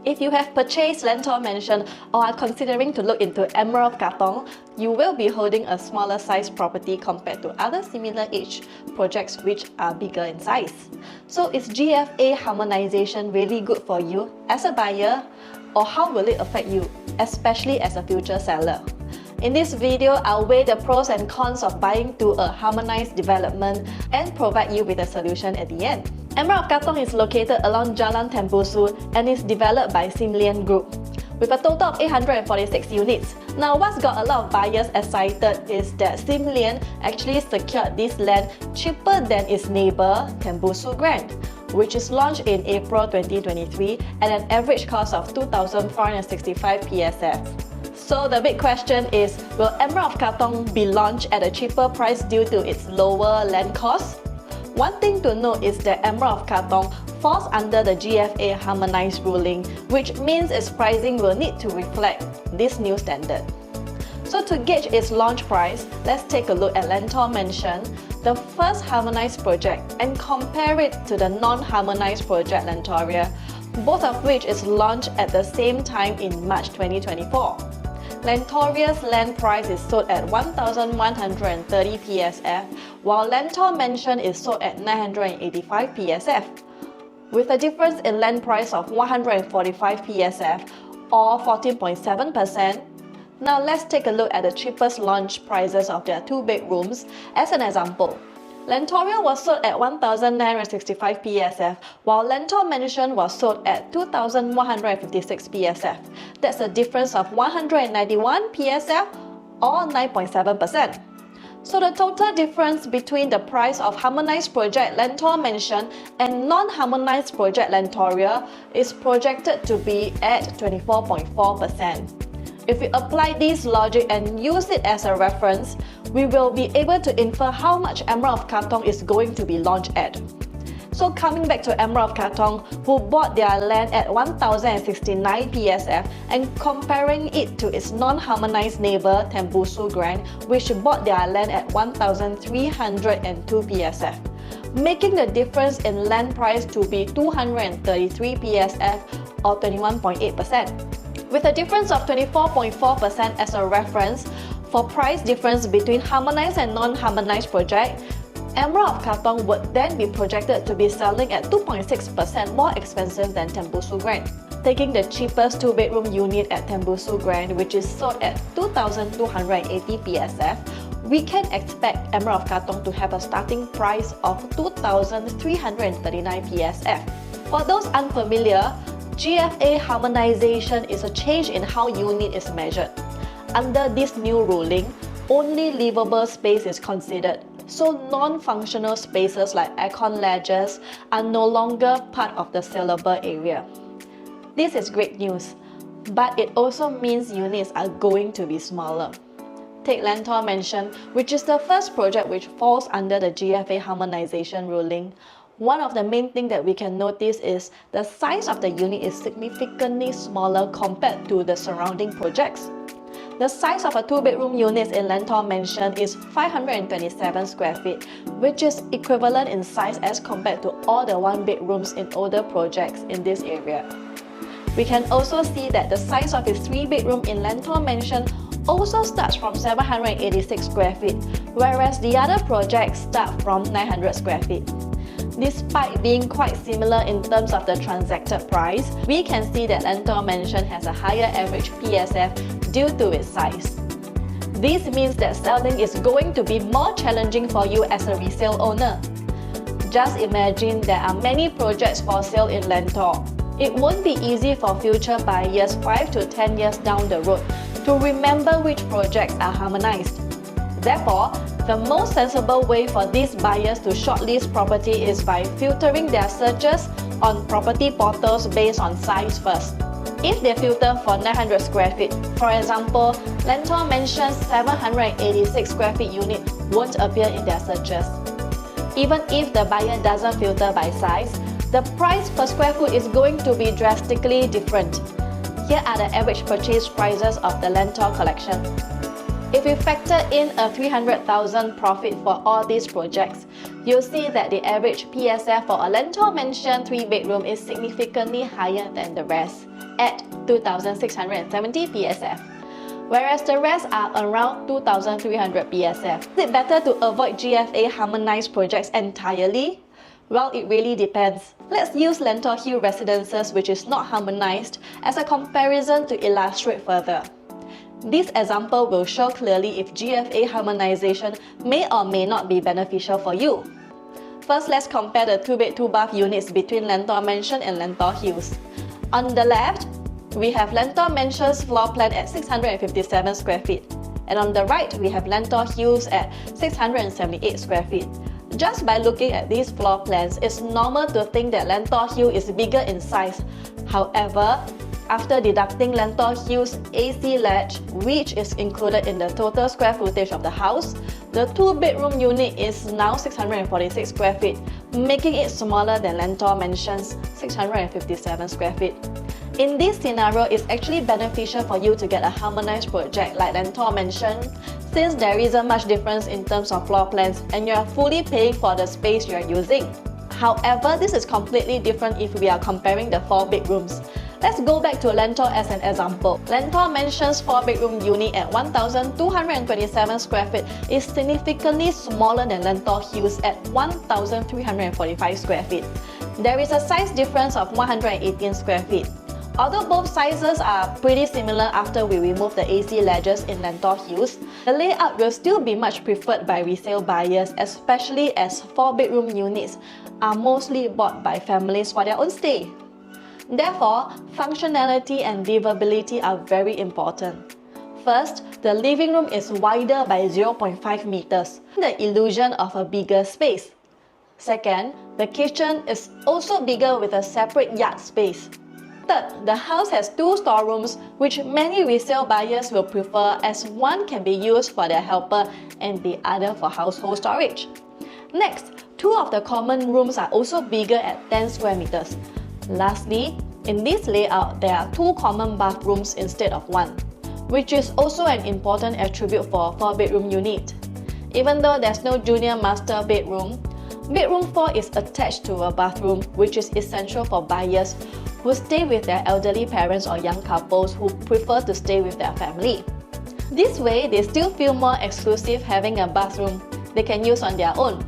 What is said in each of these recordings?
If you have purchased Lentor Mansion or are considering to look into Emerald of Katong, you will be holding a smaller size property compared to other similar age projects which are bigger in size. So is GFA harmonization really good for you as a buyer, or how will it affect you, especially as a future seller? In this video, I'll weigh the pros and cons of buying to a harmonized development and provide you with a solution at the end. Emerald of Katong is located along Jalan Tembusu and is developed by Simlian Group with a total of 846 units. Now, what's got a lot of buyers excited is that Simlian actually secured this land cheaper than its neighbour Tembusu Grand, which is launched in April 2023 at an average cost of 2,465 PSF. So the big question is, will Emerald of Katong be launched at a cheaper price due to its lower land cost? One thing to note is that Emerald of Katong falls under the GFA harmonized ruling, which means its pricing will need to reflect this new standard. So to gauge its launch price, let's take a look at Lentor Mansion, the first harmonized project, and compare it to the non-harmonized project Lentoria, both of which is launched at the same time in March 2024. Lentoria's land price is sold at 1,130 PSF, while Lentor Mansion is sold at 985 PSF, with a difference in land price of 145 PSF or 14.7%. Now let's take a look at the cheapest launch prices of their 2 bedrooms as an example. Lentoria was sold at 1,965 PSF, while Lentor Mansion was sold at 2,156 PSF. That's a difference of 191 PSF or 9.7%. So the total difference between the price of harmonized project Lentor Mansion and non-harmonized project Lentoria is projected to be at 24.4%. If we apply this logic and use it as a reference, we will be able to infer how much Emerald of Katong is going to be launched at. So coming back to Emerald of Katong, who bought their land at 1,069 PSF, and comparing it to its non-harmonized neighbour Tembusu Grand, which bought their land at 1,302 PSF, making the difference in land price to be 233 PSF or 21.8%. With a difference of 24.4% as a reference for price difference between harmonized and non-harmonized project, Emerald of Katong would then be projected to be selling at 2.6% more expensive than Tembusu Grand. Taking the cheapest 2-bedroom unit at Tembusu Grand, which is sold at 2,280 PSF, we can expect Emerald of Katong to have a starting price of 2,339 PSF. For those unfamiliar, GFA harmonization is a change in how unit is measured. Under this new ruling, only livable space is considered, so non-functional spaces like aircon ledges are no longer part of the saleable area. This is great news, but it also means units are going to be smaller. Take Lentor Mansion, which is the first project which falls under the GFA harmonization ruling. One of the main things that we can notice is the size of the unit is significantly smaller compared to the surrounding projects. The size of a 2-bedroom unit in Lentor Mansion is 527 square feet, which is equivalent in size as compared to all the 1-bedrooms in older projects in this area. We can also see that the size of its 3-bedroom in Lentor Mansion also starts from 786 square feet, whereas the other projects start from 900 square feet. Despite being quite similar in terms of the transacted price, we can see that Lentor Mansion has a higher average PSF due to its size. This means that selling is going to be more challenging for you as a resale owner. Just imagine there are many projects for sale in Lentor. It won't be easy for future buyers 5 to 10 years down the road to remember which projects are harmonized. Therefore, the most sensible way for these buyers to shortlist property is by filtering their searches on property portals based on size first. If they filter for 900 square feet, for example, Lentor Mansion's 786 square feet unit won't appear in their searches. Even if the buyer doesn't filter by size, the price per square foot is going to be drastically different. Here are the average purchase prices of the Lentor collection. If we factor in a 300,000 profit for all these projects, you'll see that the average PSF for a Lentor Mansion 3-bedroom is significantly higher than the rest. at 2,670 PSF, whereas the rest are around 2,300 PSF. Is it better to avoid GFA harmonized projects entirely? Well, it really depends. Let's use Lentor Hill residences which is not harmonized as a comparison to illustrate further. This example will show clearly if GFA harmonization may or may not be beneficial for you. First, let's compare the 2-bed 2-bath units between Lentor Mansion and Lentor Hills. On the left, we have Lentor Mansion's floor plan at 657 square feet, and on the right, we have Lentor Hills at 678 square feet. Just by looking at these floor plans, it's normal to think that Lentor Hill is bigger in size. However, after deducting Lentor Hill's AC ledge, which is included in the total square footage of the house, the 2-bedroom unit is now 646 square feet, making it smaller than Lentor Mansion's 657 square feet. In this scenario, it's actually beneficial for you to get a harmonized project like Lentor Mansion, since there isn't much difference in terms of floor plans and you are fully paying for the space you are using. However, this is completely different if we are comparing the 4 bedrooms. Let's go back to Lentor as an example. Lentor Mansion's 4-bedroom unit at 1,227 square feet is significantly smaller than Lentor Hills at 1,345 square feet. There is a size difference of 118 square feet. Although both sizes are pretty similar after we remove the AC ledges in Lentor Hills, the layout will still be much preferred by resale buyers, especially as 4-bedroom units are mostly bought by families for their own stay. Therefore, functionality and livability are very important. First, the living room is wider by 0.5 meters, the illusion of a bigger space. Second, the kitchen is also bigger with a separate yard space. Third, the house has 2 storerooms, which many resale buyers will prefer as one can be used for their helper and the other for household storage. Next, 2 of the common rooms are also bigger at 10 square meters. Lastly, in this layout, there are 2 common bathrooms instead of 1, which is also an important attribute for a 4-bedroom unit. Even though there's no junior master bedroom, bedroom 4 is attached to a bathroom, which is essential for buyers who stay with their elderly parents or young couples who prefer to stay with their family. This way, they still feel more exclusive having a bathroom they can use on their own.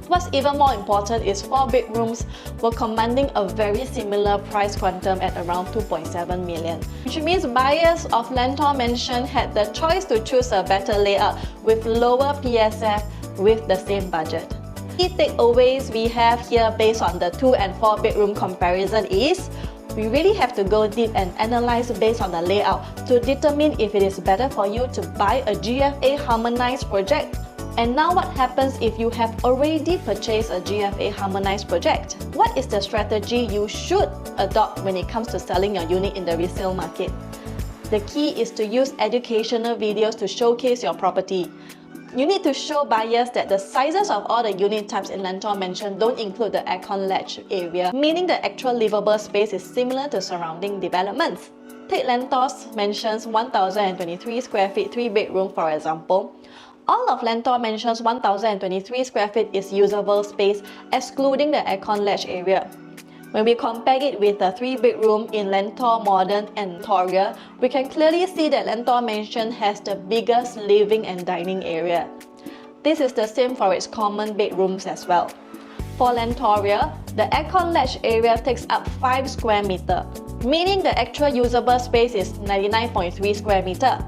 What's even more important is 4 bedrooms were commanding a very similar price quantum at around 2.7 million, which means buyers of Lentor Mansion had the choice to choose a better layout with lower PSF with the same budget. Key takeaways we have here based on the 2 and 4 bedroom comparison is we really have to go deep and analyze based on the layout to determine if it is better for you to buy a GFA harmonized project. And now what happens if you have already purchased a GFA harmonized project? What is the strategy you should adopt when it comes to selling your unit in the resale market? The key is to use educational videos to showcase your property. You need to show buyers that the sizes of all the unit types in Lentor Mansion don't include the aircon ledge area, meaning the actual livable space is similar to surrounding developments. Take Lentor Mansion's 1,023 square feet 3-bedroom for example. All of Lentor Mansion's 1,023 square feet is usable space, excluding the aircon ledge area. When we compare it with the 3-bedroom in Lentor Modern and Lentoria, we can clearly see that Lentor Mansion has the biggest living and dining area. This is the same for its common bedrooms as well. For Lentoria, the aircon ledge area takes up 5 square meters, meaning the actual usable space is 99.3 square meters,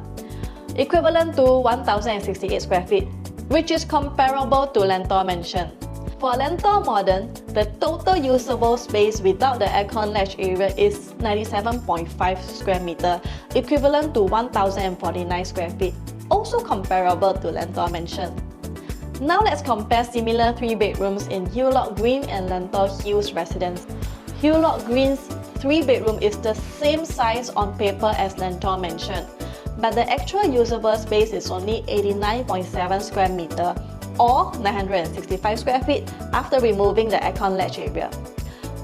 equivalent to 1,068 square feet, which is comparable to Lentor Mansion. For Lentor Modern, the total usable space without the aircon ledge area is 97.5 square meters, equivalent to 1,049 square feet, also comparable to Lentor Mansion. Now let's compare similar 3 bedrooms in Hillock Green and Lentor Hills residence. Hillock Green's 3-bedroom is the same size on paper as Lentor Mansion, but the actual usable space is only 89.7 square meters, or 965 square feet after removing the aircon ledge area.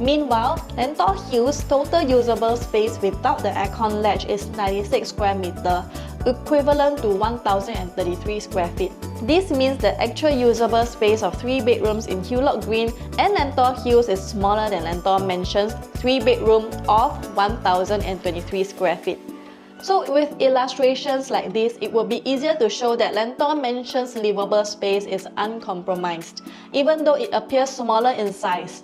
Meanwhile, Lentor Hills' total usable space without the aircon ledge is 96 square meters, equivalent to 1,033 square feet. This means the actual usable space of 3 bedrooms in Hulot Green and Lentor Hills is smaller than Lentor Mansion's 3 bedroom of 1,023 square feet. So with illustrations like this, it will be easier to show that Lentor Mansion's livable space is uncompromised, even though it appears smaller in size.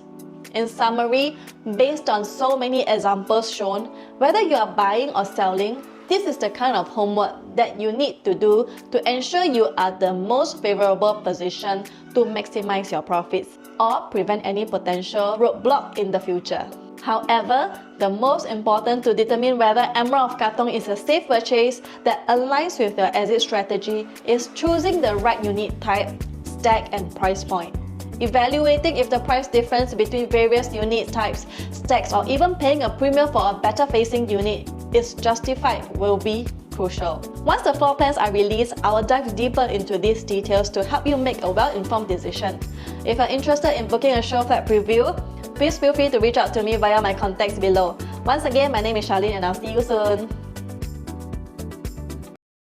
In summary, based on so many examples shown, whether you are buying or selling, this is the kind of homework that you need to do to ensure you are the most favorable position to maximize your profits or prevent any potential roadblock in the future. However, the most important to determine whether Emerald of Katong is a safe purchase that aligns with your exit strategy is choosing the right unit type, stack, and price point. Evaluating if the price difference between various unit types, stacks, or even paying a premium for a better facing unit is justified will be crucial. Once the floor plans are released, I will dive deeper into these details to help you make a well-informed decision. If you're interested in booking a show flat preview, please feel free to reach out to me via my contacts below. Once again, my name is Charlene and I'll see you soon.